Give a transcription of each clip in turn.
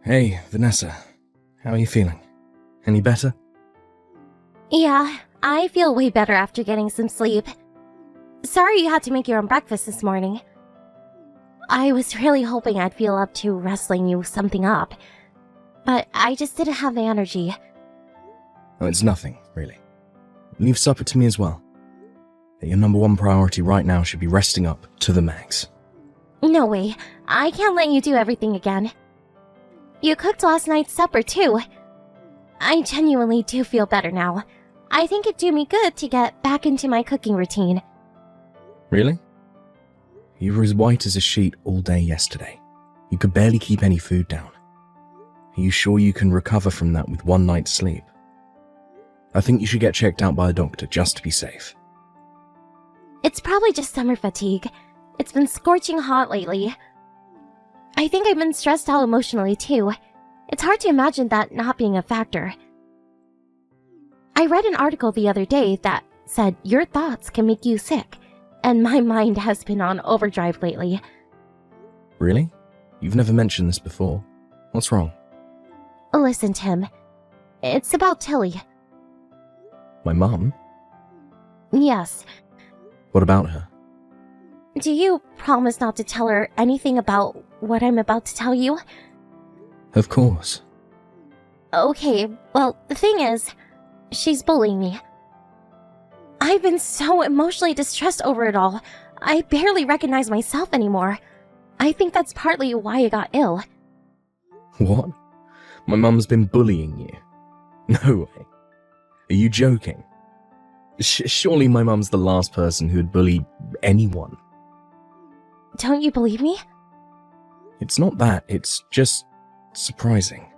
Hey, Vanessa. How are you feeling? Any better? Yeah, I feel way better after getting some sleep. Sorry you had to make your own breakfast this morning. I was really hoping I'd feel up to wrestling you something up, but I just didn't have the energy. Oh, it's nothing, really. Leave supper to me as well. Your number one priority right now should be resting up to the max. No way, I can't let you do everything again. You cooked last night's supper too. I genuinely do feel better now. I think it'd do me good to get back into my cooking routine. Really? You were as white as a sheet all day yesterday. You could barely keep any food down. Are you sure you can recover from that with one night's sleep? I think you should get checked out by a doctor just to be safe. It's probably just summer fatigue. It's been scorching hot lately. I think I've been stressed out emotionally too. It's hard to imagine that not being a factor. I read an article the other day that said your thoughts can make you sick, and my mind has been on overdrive lately. Really? You've never mentioned this before. What's wrong? Listen, Tim. It's about Tilly. My mum? Yes. What about her? Do you promise not to tell her anything about what I'm about to tell you? Of course. Okay, well, the thing is, she's bullying me. I've been so emotionally distressed over it all. I barely recognize myself anymore. I think that's partly why I got ill. What? My mum's been bullying you? No way. Are you joking? Surely my mum's the last person who'd bully anyone. Don't you believe me? It's not that, it's just surprising.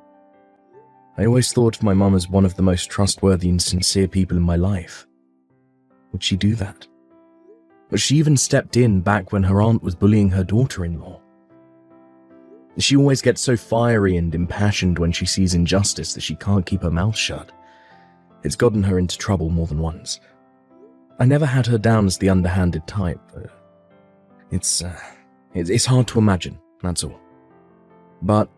I always thought of my mum as one of the most trustworthy and sincere people in my life. Would she do that? But she even stepped in back when her aunt was bullying her daughter-in-law. She always gets so fiery and impassioned when she sees injustice that she can't keep her mouth shut. It's gotten her into trouble more than once. I never had her down as the underhanded type. It's hard to imagine, that's all. But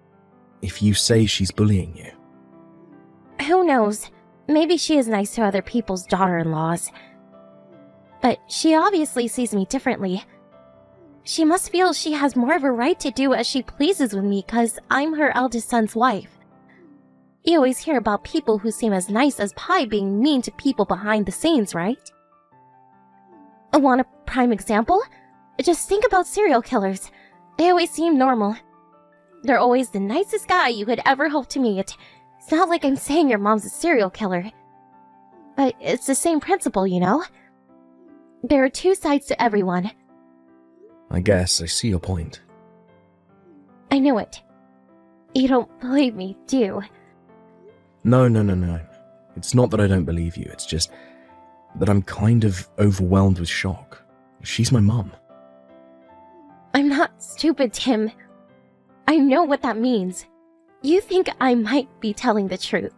if you say she's bullying you... Who knows? Maybe she is nice to other people's daughter-in-laws. But she obviously sees me differently. She must feel she has more of a right to do as she pleases with me because I'm her eldest son's wife. You always hear about people who seem as nice as pie being mean to people behind the scenes, right? Want a prime example? Just think about serial killers. They always seem normal. They're always the nicest guy you could ever hope to meet. It's not like I'm saying your mom's a serial killer. But it's the same principle, you know? There are two sides to everyone. I guess I see your point. I knew it. You don't believe me, do you? No. It's not that I don't believe you, it's just that I'm kind of overwhelmed with shock. She's my mum. I'm not stupid, Tim. I know what that means. You think I might be telling the truth,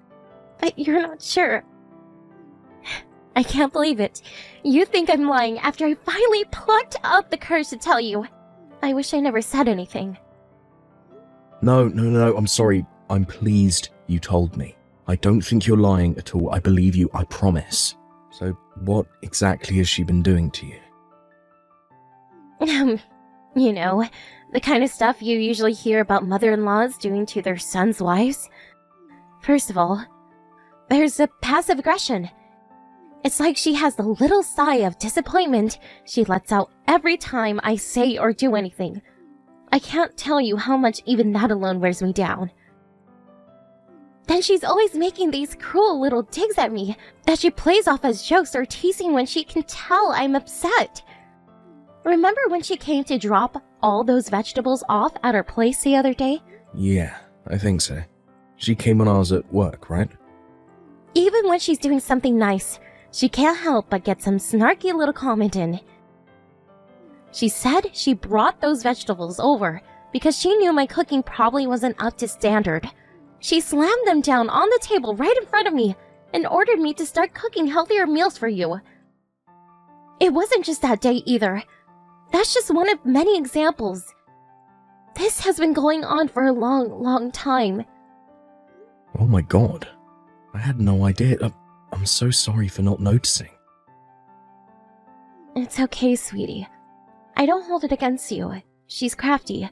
but you're not sure. I can't believe it. You think I'm lying after I finally plucked up the courage to tell you. I wish I never said anything. No, I'm sorry. I'm pleased you told me. I don't think you're lying at all. I believe you, I promise. So, what exactly has she been doing to you? You know, the kind of stuff you usually hear about mother-in-laws doing to their sons' wives. First of all, there's the passive aggression. It's like she has the little sigh of disappointment she lets out every time I say or do anything. I can't tell you how much even that alone wears me down. Then she's always making these cruel little digs at me that she plays off as jokes or teasing when she can tell I'm upset. Remember when she came to drop all those vegetables off at her place the other day? Yeah, I think so. She came when I was at work, right? Even when she's doing something nice, she can't help but get some snarky little comment in. She said she brought those vegetables over because she knew my cooking probably wasn't up to standard. She slammed them down on the table right in front of me and ordered me to start cooking healthier meals for you. It wasn't just that day either. That's just one of many examples. This has been going on for a long, long time. Oh my god. I had no idea. I'm so sorry for not noticing. It's okay, sweetie. I don't hold it against you. She's crafty.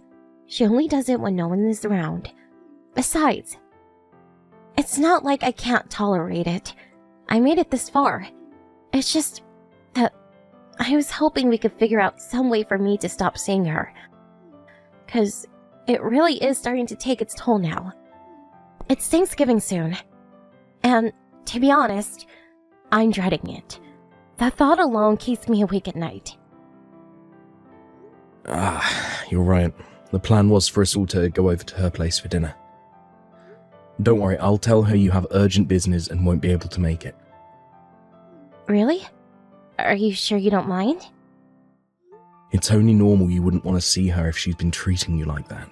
She only does it when no one is around. Besides, it's not like I can't tolerate it. I made it this far. It's just that I was hoping we could figure out some way for me to stop seeing her. 'Cause it really is starting to take its toll now. It's Thanksgiving soon. And, to be honest, I'm dreading it. The thought alone keeps me awake at night. You're right. The plan was for us all to go over to her place for dinner. Don't worry, I'll tell her you have urgent business and won't be able to make it. Really? Are you sure you don't mind? It's only normal you wouldn't want to see her if she's been treating you like that.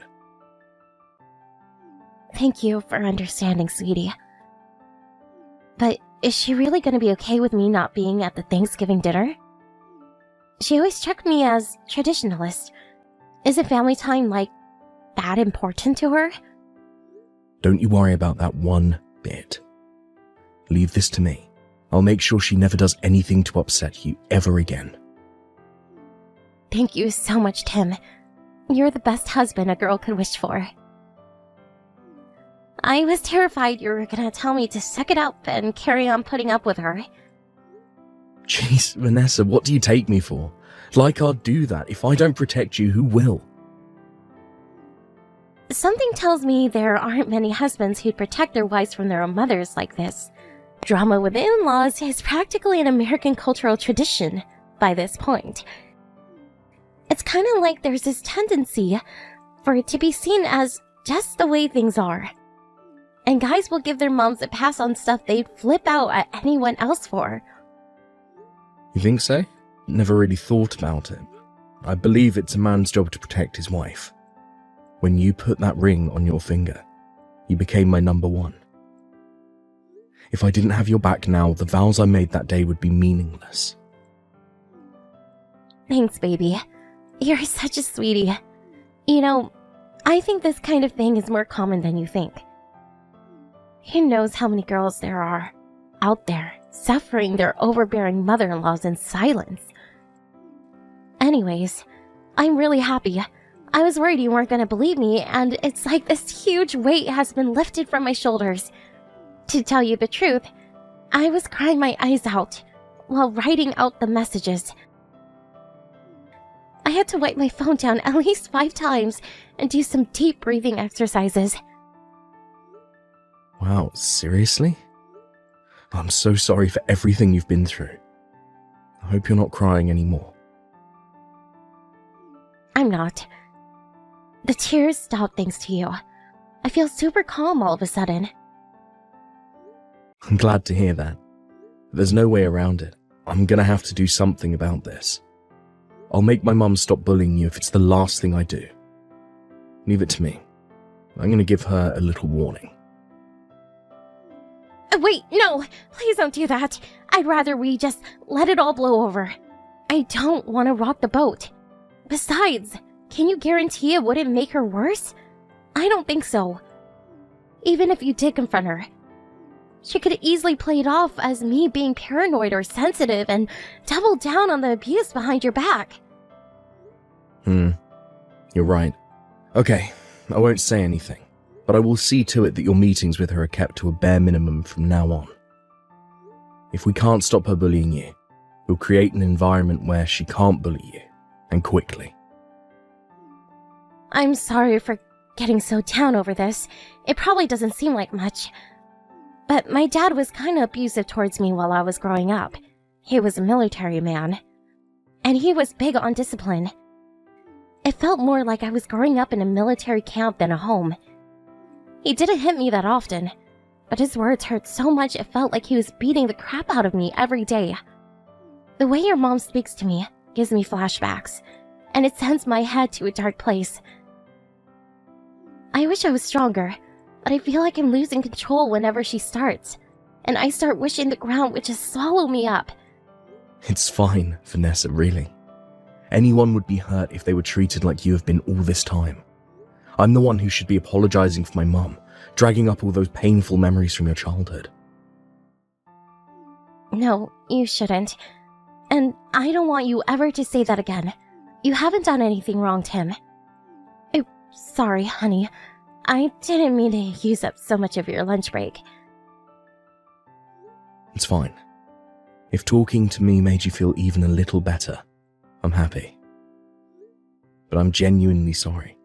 Thank you for understanding, sweetie. But is she really going to be okay with me not being at the Thanksgiving dinner? She always struck me as traditionalist. Isn't family time, that important to her? Don't you worry about that one bit. Leave this to me. I'll make sure she never does anything to upset you ever again. Thank you so much, Tim. You're the best husband a girl could wish for. I was terrified you were gonna tell me to suck it up and carry on putting up with her. Jeez, Vanessa, what do you take me for? Like I'd do that. If I don't protect you, who will? Something tells me there aren't many husbands who'd protect their wives from their own mothers like this. Drama with in-laws is practically an American cultural tradition by this point. It's kind of like there's this tendency for it to be seen as just the way things are. And guys will give their moms a pass on stuff they'd flip out at anyone else for. You think so? Never really thought about it. I believe it's a man's job to protect his wife. When you put that ring on your finger, you became my number one. If I didn't have your back now, the vows I made that day would be meaningless. Thanks, baby. You're such a sweetie. You know, I think this kind of thing is more common than you think. Who knows how many girls there are out there suffering their overbearing mother-in-laws in silence. Anyways, I'm really happy. I was worried you weren't going to believe me, and it's like this huge weight has been lifted from my shoulders. To tell you the truth, I was crying my eyes out while writing out the messages. I had to wipe my phone down at least 5 times and do some deep breathing exercises. Wow, seriously? I'm so sorry for everything you've been through. I hope you're not crying anymore. I'm not. The tears stopped thanks to you. I feel super calm all of a sudden. I'm glad to hear that. There's no way around it. I'm gonna have to do something about this. I'll make my mum stop bullying you if it's the last thing I do. Leave it to me. I'm gonna give her a little warning. Wait, no! Please don't do that! I'd rather we just let it all blow over. I don't want to rock the boat. Besides, can you guarantee it wouldn't make her worse? I don't think so. Even if you did confront her, she could easily play it off as me being paranoid or sensitive and double down on the abuse behind your back. You're right. Okay, I won't say anything, but I will see to it that your meetings with her are kept to a bare minimum from now on. If we can't stop her bullying you, we'll create an environment where she can't bully you, and quickly. I'm sorry for getting so down over this. It probably doesn't seem like much. But my dad was kind of abusive towards me while I was growing up. He was a military man, and he was big on discipline. It felt more like I was growing up in a military camp than a home. He didn't hit me that often, but his words hurt so much it felt like he was beating the crap out of me every day. The way your mom speaks to me gives me flashbacks, and it sends my head to a dark place. I wish I was stronger, but I feel like I'm losing control whenever she starts, and I start wishing the ground would just swallow me up. It's fine, Vanessa, really. Anyone would be hurt if they were treated like you have been all this time. I'm the one who should be apologizing for my mum, dragging up all those painful memories from your childhood. No, you shouldn't. And I don't want you ever to say that again. You haven't done anything wrong, Tim. Sorry, honey. I didn't mean to use up so much of your lunch break. It's fine. If talking to me made you feel even a little better, I'm happy. But I'm genuinely sorry.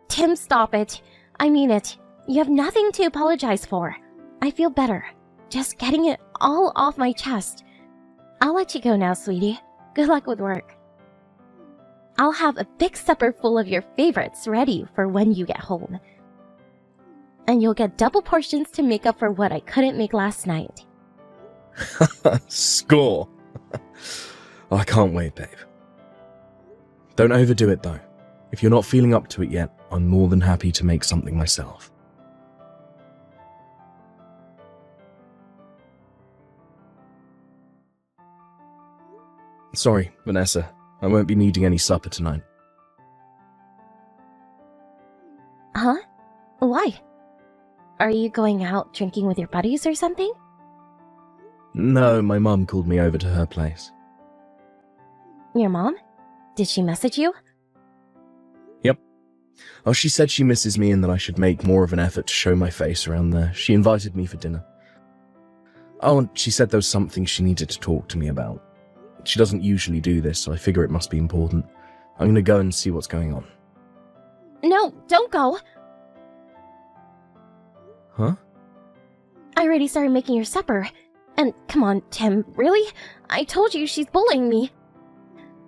Tim, stop it. I mean it. You have nothing to apologize for. I feel better. Just getting it all off my chest. I'll let you go now, sweetie. Good luck with work. I'll have a big supper full of your favorites ready for when you get home. And you'll get double portions to make up for what I couldn't make last night. Score! Oh, I can't wait, babe. Don't overdo it, though. If you're not feeling up to it yet, I'm more than happy to make something myself. Sorry, Vanessa. I won't be needing any supper tonight. Huh? Why? Are you going out drinking with your buddies or something? No, my mum called me over to her place. Your mom? Did she message you? Yep. Oh, she said she misses me and that I should make more of an effort to show my face around there. She invited me for dinner. Oh, and she said there was something she needed to talk to me about. She doesn't usually do this, so I figure it must be important. I'm gonna go and see what's going on. No, don't go! Huh? I already started making your supper. And come on, Tim, really? I told you she's bullying me.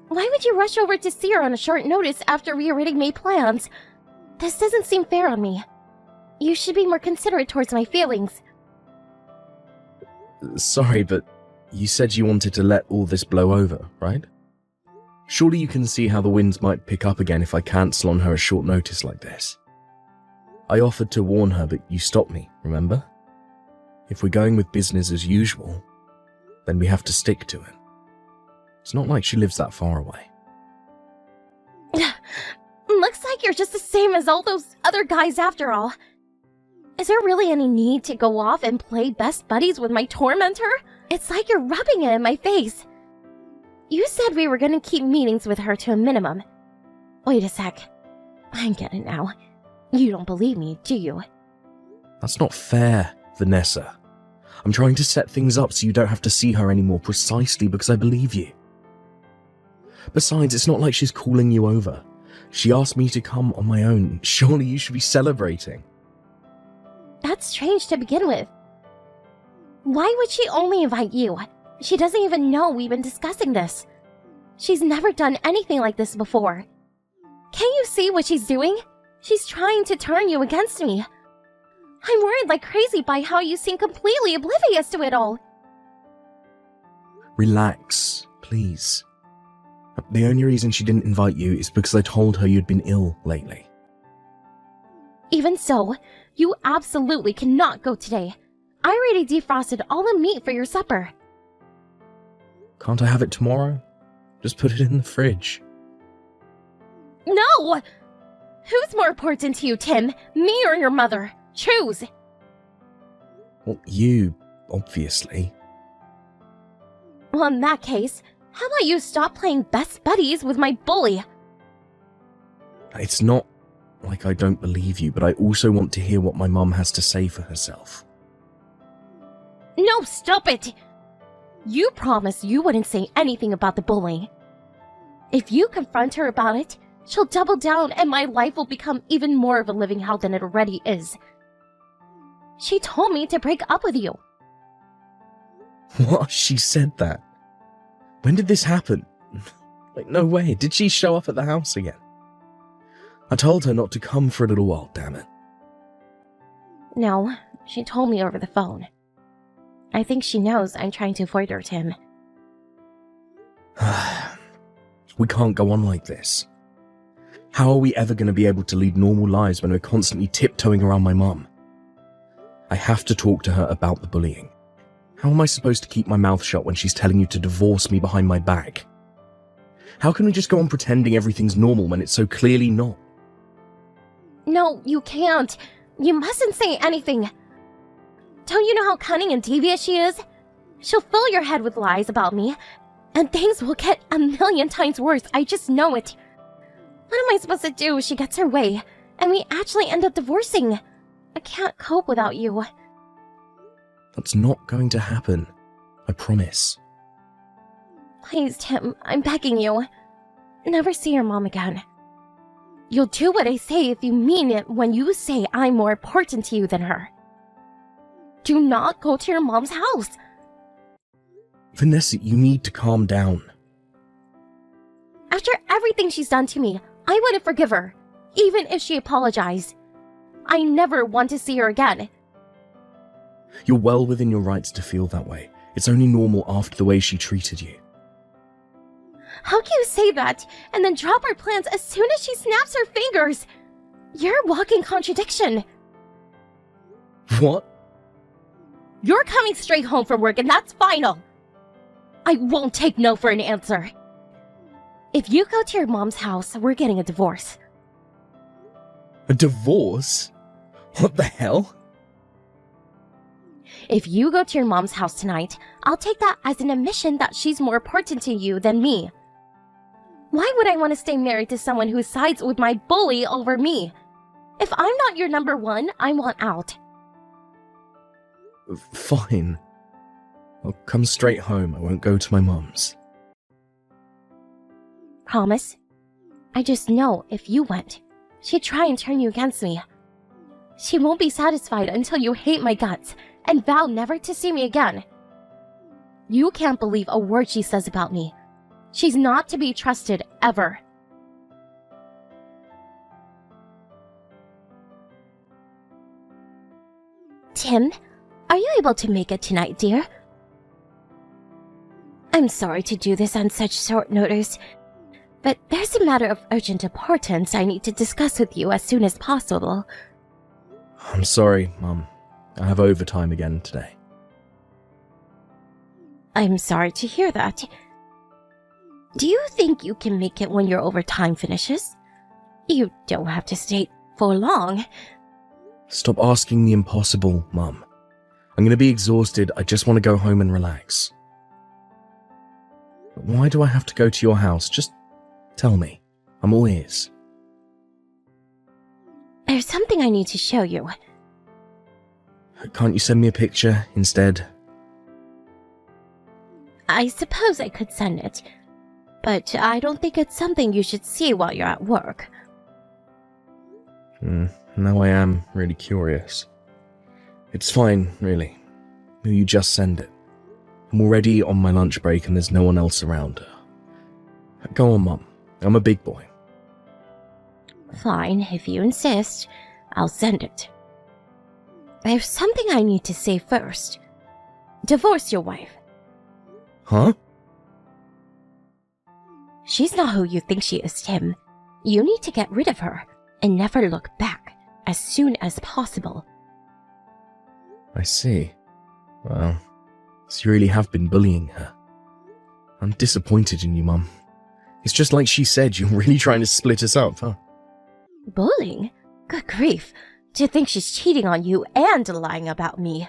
Why would you rush over to see her on a short notice after we already made plans? This doesn't seem fair on me. You should be more considerate towards my feelings. Sorry, but you said you wanted to let all this blow over, right? Surely you can see how the winds might pick up again if I cancel on her at short notice like this. I offered to warn her, but you stopped me, remember? If we're going with business as usual, then we have to stick to it. It's not like she lives that far away. Looks like you're just the same as all those other guys after all. Is there really any need to go off and play best buddies with my tormentor? It's like you're rubbing it in my face. You said we were going to keep meetings with her to a minimum. Wait a sec. I get it now. You don't believe me, do you? That's not fair, Vanessa. I'm trying to set things up so you don't have to see her anymore precisely because I believe you. Besides, it's not like she's calling you over. She asked me to come on my own. Surely you should be celebrating. That's strange to begin with. Why would she only invite you? She doesn't even know we've been discussing this. She's never done anything like this before. Can't you see what she's doing? She's trying to turn you against me. I'm worried like crazy by how you seem completely oblivious to it all. Relax, please. The only reason she didn't invite you is because I told her you'd been ill lately. Even so, you absolutely cannot go today. I already defrosted all the meat for your supper. Can't I have it tomorrow? Just put it in the fridge. No! Who's more important to you, Tim? Me or your mother? Choose! Well, you, obviously. Well, in that case, how about you stop playing best buddies with my bully? It's not like I don't believe you, but I also want to hear what my mum has to say for herself. No, stop it! You promised you wouldn't say anything about the bullying. If you confront her about it, she'll double down and my life will become even more of a living hell than it already is. She told me to break up with you. What? She said that? When did this happen? Like, no way. Did she show up at the house again? I told her not to come for a little while, damn it. No, she told me over the phone. I think she knows I'm trying to avoid her, Tim. We can't go on like this. How are we ever going to be able to lead normal lives when we're constantly tiptoeing around my mum? I have to talk to her about the bullying. How am I supposed to keep my mouth shut when she's telling you to divorce me behind my back? How can we just go on pretending everything's normal when it's so clearly not? No, you can't. You mustn't say anything. Don't you know how cunning and devious she is? She'll fill your head with lies about me, and things will get a million times worse. I just know it. What am I supposed to do if she gets her way, and we actually end up divorcing? I can't cope without you. That's not going to happen. I promise. Please, Tim, I'm begging you. Never see your mom again. You'll do what I say if you mean it when you say I'm more important to you than her. Do not go to your mom's house. Vanessa, you need to calm down. After everything she's done to me, I wouldn't forgive her, even if she apologized. I never want to see her again. You're well within your rights to feel that way. It's only normal after the way she treated you. How can you say that and then drop our plans as soon as she snaps her fingers? You're a walking contradiction. What? You're coming straight home from work and that's final. I won't take no for an answer. If you go to your mom's house, we're getting a divorce. A divorce? What the hell? If you go to your mom's house tonight, I'll take that as an admission that she's more important to you than me. Why would I want to stay married to someone who sides with my bully over me? If I'm not your number one, I want out. Fine. I'll come straight home. I won't go to my mum's. Promise? I just know if you went, she'd try and turn you against me. She won't be satisfied until you hate my guts and vow never to see me again. You can't believe a word she says about me. She's not to be trusted ever. Tim, are you able to make it tonight, dear? I'm sorry to do this on such short notice, but there's a matter of urgent importance I need to discuss with you as soon as possible. I'm sorry, Mum. I have overtime again today. I'm sorry to hear that. Do you think you can make it when your overtime finishes? You don't have to stay for long. Stop asking the impossible, Mum. I'm going to be exhausted. I just want to go home and relax. Why do I have to go to your house? Just tell me. I'm all ears. There's something I need to show you. Can't you send me a picture instead? I suppose I could send it, but I don't think it's something you should see while you're at work. Now I am really curious. It's fine, really. You just send it. I'm already on my lunch break and there's no one else around. Go on, Mum. I'm a big boy. Fine, if you insist, I'll send it. There's something I need to say first. Divorce your wife. Huh? She's not who you think she is, Tim. You need to get rid of her and never look back as soon as possible. I see. Well, so you really have been bullying her. I'm disappointed in you, Mum. It's just like she said, you're really trying to split us up, huh? Bullying? Good grief. To think she's cheating on you and lying about me.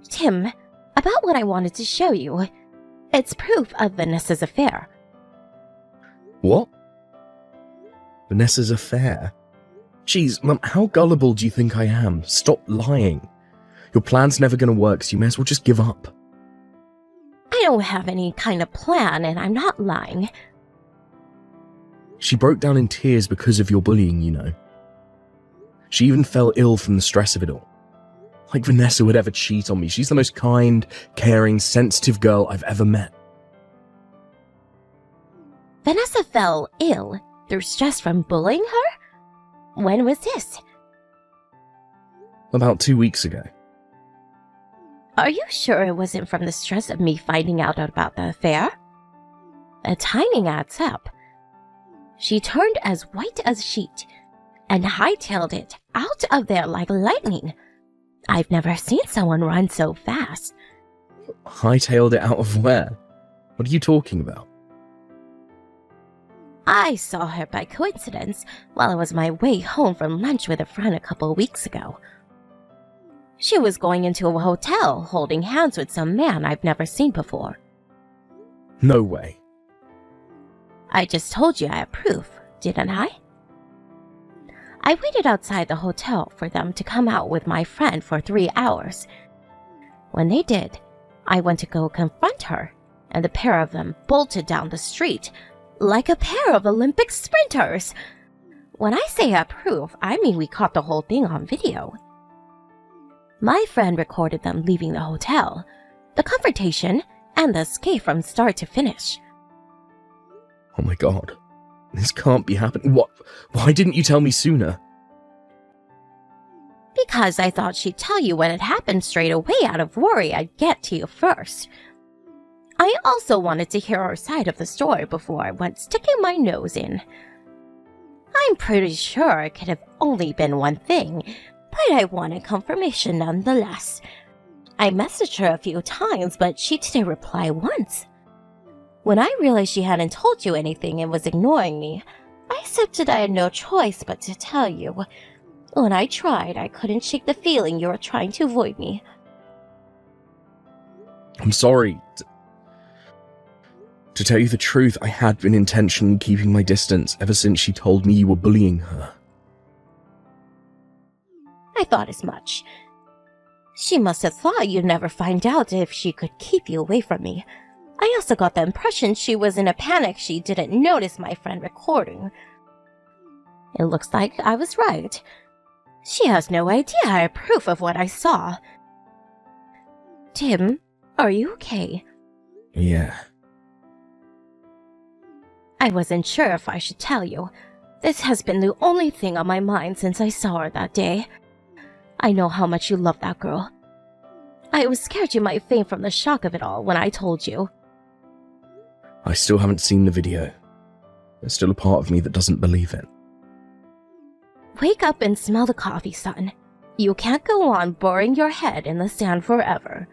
Tim, about what I wanted to show you. It's proof of Vanessa's affair. What? Vanessa's affair? Jeez, Mum, how gullible do you think I am? Stop lying. Your plan's never gonna work, so you may as well just give up. I don't have any kind of plan, and I'm not lying. She broke down in tears because of your bullying, you know. She even fell ill from the stress of it all. Like Vanessa would ever cheat on me. She's the most kind, caring, sensitive girl I've ever met. Vanessa fell ill through stress from bullying her? When was this? About 2 weeks ago. Are you sure it wasn't from the stress of me finding out about the affair? The timing adds up. She turned as white as a sheet and hightailed it out of there like lightning. I've never seen someone run so fast. Hightailed it out of where? What are you talking about? I saw her by coincidence while I was on my way home from lunch with a friend a couple of weeks ago. She was going into a hotel holding hands with some man I've never seen before. No way. I just told you I have proof, didn't I? I waited outside the hotel for them to come out with my friend for 3 hours. When they did, I went to go confront her, and the pair of them bolted down the street like a pair of Olympic sprinters. When I say I approve, I mean we caught the whole thing on video. My friend recorded them leaving the hotel, the confrontation, and the escape from start to finish. Oh my god. This can't be happening. What? Why didn't you tell me sooner? Because I thought she'd tell you when it happened straight away out of worry I'd get to you first. I also wanted to hear her side of the story before I went sticking my nose in. I'm pretty sure it could have only been one thing, but I wanted confirmation nonetheless. I messaged her a few times, but she didn't reply once. When I realized she hadn't told you anything and was ignoring me, I accepted I had no choice but to tell you. When I tried, I couldn't shake the feeling you were trying to avoid me. I'm sorry. To tell you the truth, I had been intentionally keeping my distance ever since she told me you were bullying her. I thought as much. She must have thought you'd never find out if she could keep you away from me. I also got the impression she was in a panic she didn't notice my friend recording. It looks like I was right. She has no idea I have proof of what I saw. Tim, are you okay? Yeah. I wasn't sure if I should tell you. This has been the only thing on my mind since I saw her that day. I know how much you love that girl. I was scared you might faint from the shock of it all when I told you. I still haven't seen the video. There's still a part of me that doesn't believe it. Wake up and smell the coffee, son. You can't go on burying your head in the sand forever.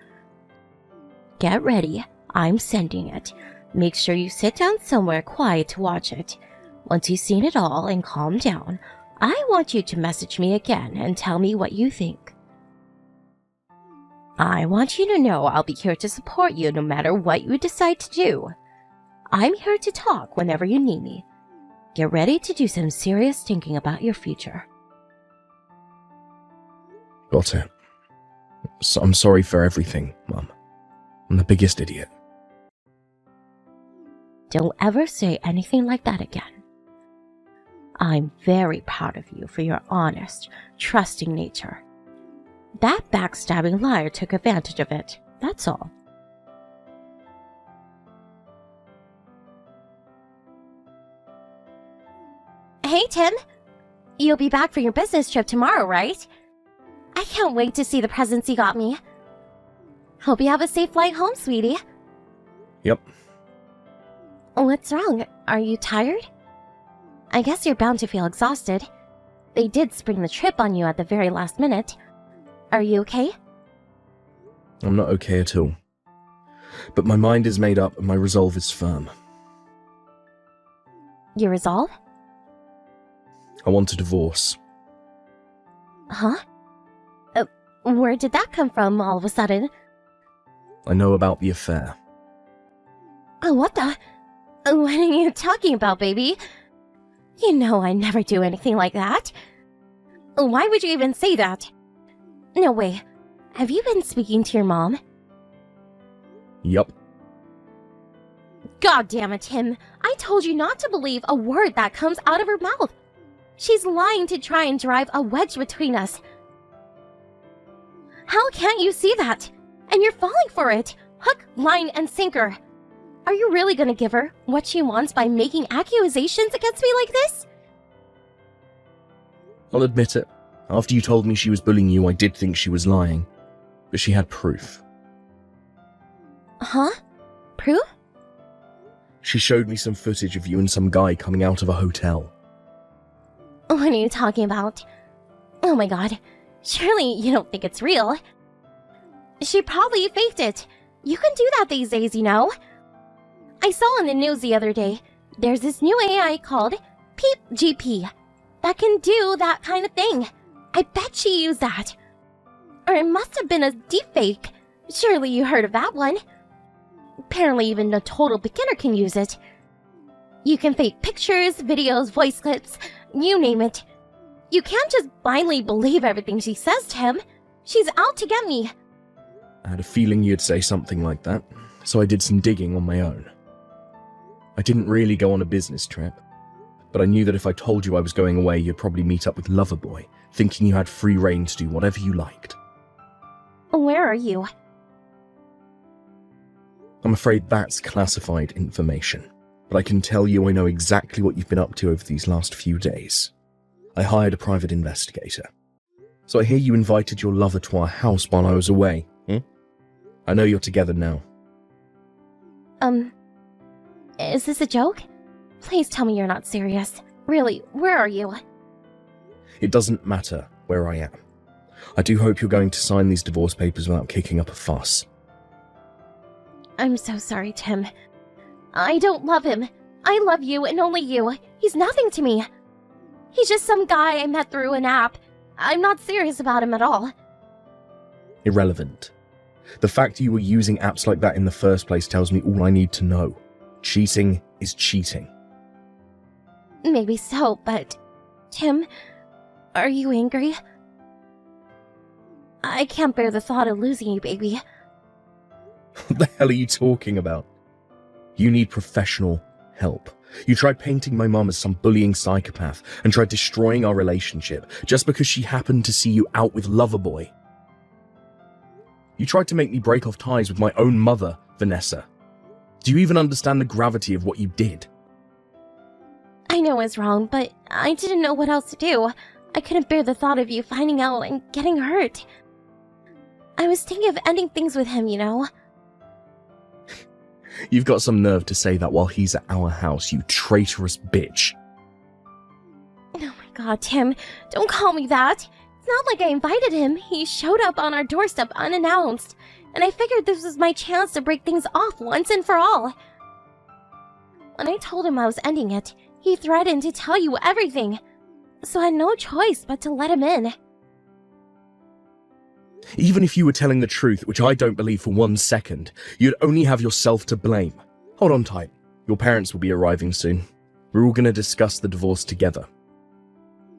Get ready. I'm sending it. Make sure you sit down somewhere quiet to watch it. Once you've seen it all and calmed down, I want you to message me again and tell me what you think. I want you to know I'll be here to support you no matter what you decide to do. I'm here to talk whenever you need me. Get ready to do some serious thinking about your future. Got it. So I'm sorry for everything, Mum. I'm the biggest idiot. Don't ever say anything like that again. I'm very proud of you for your honest, trusting nature. That backstabbing liar took advantage of it, that's all. Hey, Tim. You'll be back for your business trip tomorrow, right? I can't wait to see the presents you got me. Hope you have a safe flight home, sweetie. Yep. What's wrong? Are you tired? I guess you're bound to feel exhausted. They did spring the trip on you at the very last minute. Are you okay? I'm not okay at all. But my mind is made up and my resolve is firm. Your resolve? I want a divorce. Huh? Where did that come from all of a sudden? I know about the affair. Oh, what the? What are you talking about, baby? You know I never do anything like that. Why would you even say that? No way. Have you been speaking to your mom? Yup. God damn it, Tim. I told you not to believe a word that comes out of her mouth. She's lying to try and drive a wedge between us. How can't you see that? And you're falling for it. Hook, line, and sinker. Are you really gonna give her what she wants by making accusations against me like this? I'll admit it. After you told me she was bullying you, I did think she was lying. But she had proof. Huh? Proof? She showed me some footage of you and some guy coming out of a hotel. What are you talking about? Oh my god. Surely you don't think it's real. She probably faked it. You can do that these days, you know. I saw on the news the other day, There's this new AI called Peep GP that can do that kind of thing. I bet she used that. Or it must have been a deepfake. Surely you heard of that one. Apparently even a total beginner can use it. You can fake pictures, videos, voice clips, you name it. You can't just blindly believe everything she says to him. She's out to get me. I had a feeling you'd say something like that, so I did some digging on my own. I didn't really go on a business trip, but I knew that if I told you I was going away, you'd probably meet up with Loverboy, thinking you had free reign to do whatever you liked. Where are you? I'm afraid that's classified information, but I can tell you I know exactly what you've been up to over these last few days. I hired a private investigator. So I hear you invited your lover to our house while I was away, I know you're together now. Is this a joke? Please tell me you're not serious. Really, where are you? It doesn't matter where I am. I do hope you're going to sign these divorce papers without kicking up a fuss. I'm so sorry, Tim. I don't love him. I love you and only you. He's nothing to me. He's just some guy I met through an app. I'm not serious about him at all. Irrelevant. The fact you were using apps like that in the first place tells me all I need to know. Cheating is cheating. Maybe so, but... Tim, are you angry? I can't bear the thought of losing you, baby. What the hell are you talking about? You need professional help. You tried painting my mum as some bullying psychopath and tried destroying our relationship just because she happened to see you out with Loverboy. You tried to make me break off ties with my own mother, Vanessa. Do you even understand the gravity of what you did? I know it's wrong, but I didn't know what else to do. I couldn't bear the thought of you finding out and getting hurt. I was thinking of ending things with him, you know. You've got some nerve to say that while he's at our house, you traitorous bitch. Oh my god, Tim, don't call me that. It's not like I invited him. He showed up on our doorstep unannounced, and I figured this was my chance to break things off once and for all. When I told him I was ending it, he threatened to tell you everything, so I had no choice but to let him in. Even if you were telling the truth, which I don't believe for 1 second, you'd only have yourself to blame. Hold on tight. Your parents will be arriving soon. We're all going to discuss the divorce together.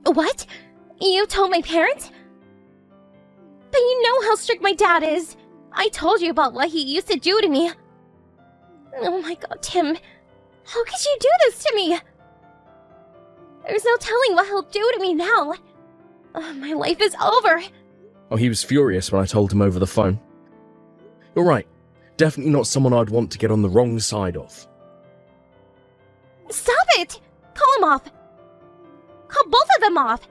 What? You told my parents? But you know how strict my dad is. I told you about what he used to do to me. Oh my god, Tim. How could you do this to me? There's no telling what he'll do to me now. My life is over. Oh, he was furious when I told him over the phone. You're right. Definitely not someone I'd want to get on the wrong side of. Stop it! Call him off. Call both of them off.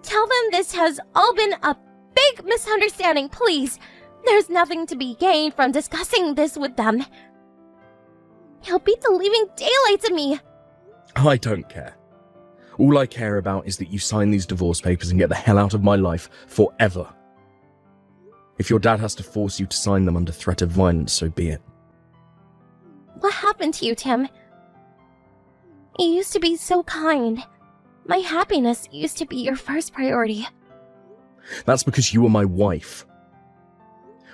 Tell them this has all been a big misunderstanding, please. There's nothing to be gained from discussing this with them. He'll beat the living daylights of me. I don't care. All I care about is that you sign these divorce papers and get the hell out of my life forever. If your dad has to force you to sign them under threat of violence, so be it. What happened to you, Tim? You used to be so kind. My happiness used to be your first priority. That's because you were my wife.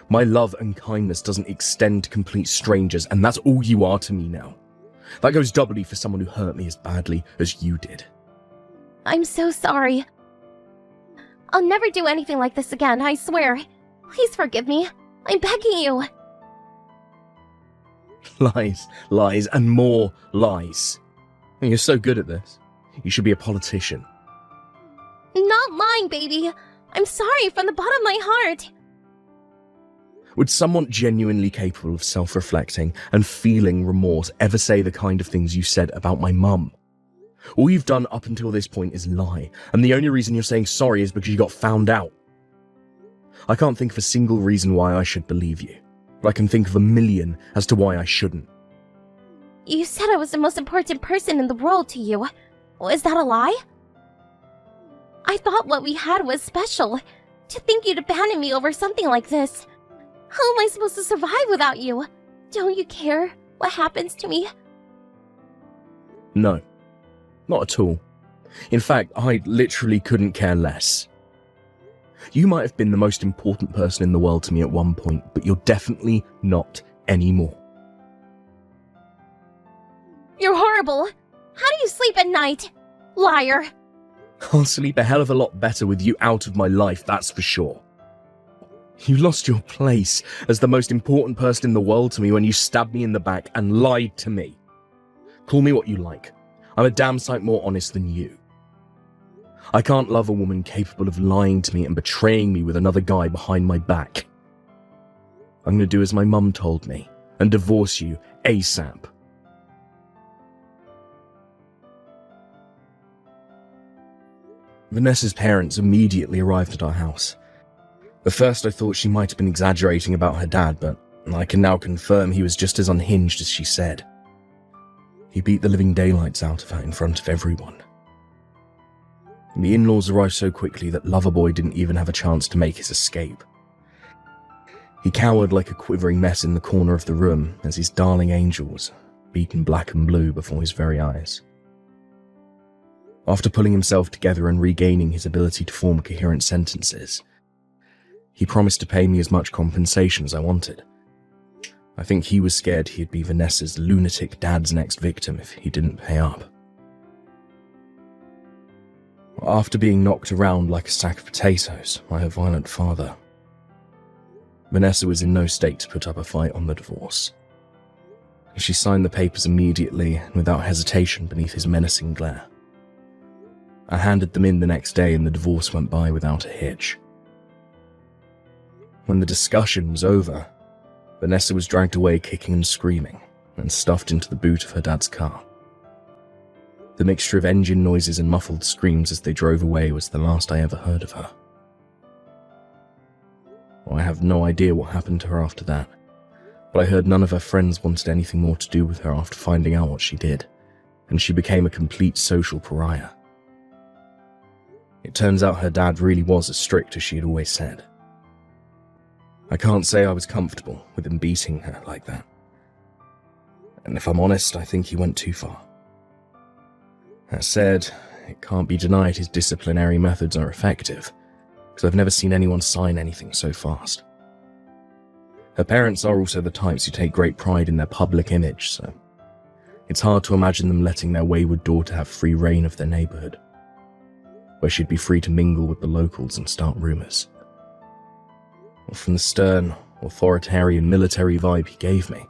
My love and kindness doesn't extend to complete strangers, and that's all you are to me now. That goes doubly for someone who hurt me as badly as you did. I'm so sorry. I'll never do anything like this again, I swear. Please forgive me. I'm begging you. Lies, lies, and more lies. And you're so good at this. You should be a politician. Not lying, baby. I'm sorry from the bottom of my heart. Would someone genuinely capable of self-reflecting and feeling remorse ever say the kind of things you said about my mum? All you've done up until this point is lie, and the only reason you're saying sorry is because you got found out. I can't think of a single reason why I should believe you, but I can think of a million as to why I shouldn't. You said I was the most important person in the world to you. Is that a lie? I thought what we had was special. To think you'd abandon me over something like this. How am I supposed to survive without you? Don't you care what happens to me? No, not at all. In fact, I literally couldn't care less. You might have been the most important person in the world to me at one point, but you're definitely not anymore. You're horrible. How do you sleep at night? Liar. I'll sleep a hell of a lot better with you out of my life, that's for sure. You lost your place as the most important person in the world to me when you stabbed me in the back and lied to me. Call me what you like. I'm a damn sight more honest than you. I can't love a woman capable of lying to me and betraying me with another guy behind my back. I'm going to do as my mum told me and divorce you ASAP. Vanessa's parents immediately arrived at our house. At first I thought she might have been exaggerating about her dad, but I can now confirm he was just as unhinged as she said. He beat the living daylights out of her in front of everyone. The in-laws arrived so quickly that Loverboy didn't even have a chance to make his escape. He cowered like a quivering mess in the corner of the room as his darling angel was beaten black and blue before his very eyes. After pulling himself together and regaining his ability to form coherent sentences, he promised to pay me as much compensation as I wanted. I think he was scared he'd be Vanessa's lunatic dad's next victim if he didn't pay up. After being knocked around like a sack of potatoes by her violent father, Vanessa was in no state to put up a fight on the divorce. She signed the papers immediately and without hesitation beneath his menacing glare. I handed them in the next day and the divorce went by without a hitch. When the discussion was over, Vanessa was dragged away kicking and screaming and stuffed into the boot of her dad's car. The mixture of engine noises and muffled screams as they drove away was the last I ever heard of her. I have no idea what happened to her after that, but I heard none of her friends wanted anything more to do with her after finding out what she did, and she became a complete social pariah. It turns out her dad really was as strict as she had always said. I can't say I was comfortable with him beating her like that. And if I'm honest, I think he went too far. That said, it can't be denied his disciplinary methods are effective, because I've never seen anyone sign anything so fast. Her parents are also the types who take great pride in their public image, so it's hard to imagine them letting their wayward daughter have free reign of their neighborhood, where she'd be free to mingle with the locals and start rumors. From the stern, authoritarian military vibe he gave me,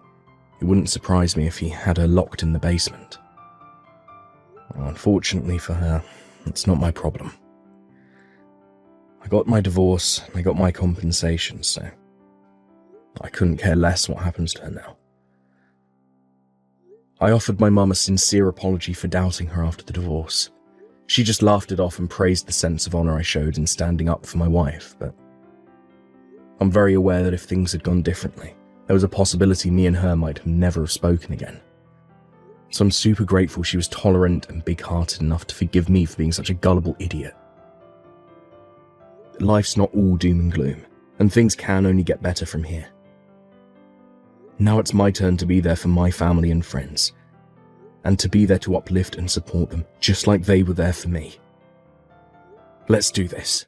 it wouldn't surprise me if he had her locked in the basement. Unfortunately for her, it's not my problem. I got my divorce, and I got my compensation, so I couldn't care less what happens to her now. I offered my mum a sincere apology for doubting her after the divorce. She just laughed it off and praised the sense of honor I showed in standing up for my wife, but I'm very aware that if things had gone differently, there was a possibility me and her might never have spoken again. So I'm super grateful she was tolerant and big-hearted enough to forgive me for being such a gullible idiot. Life's not all doom and gloom, and things can only get better from here. Now it's my turn to be there for my family and friends, and to be there to uplift and support them, just like they were there for me. Let's do this.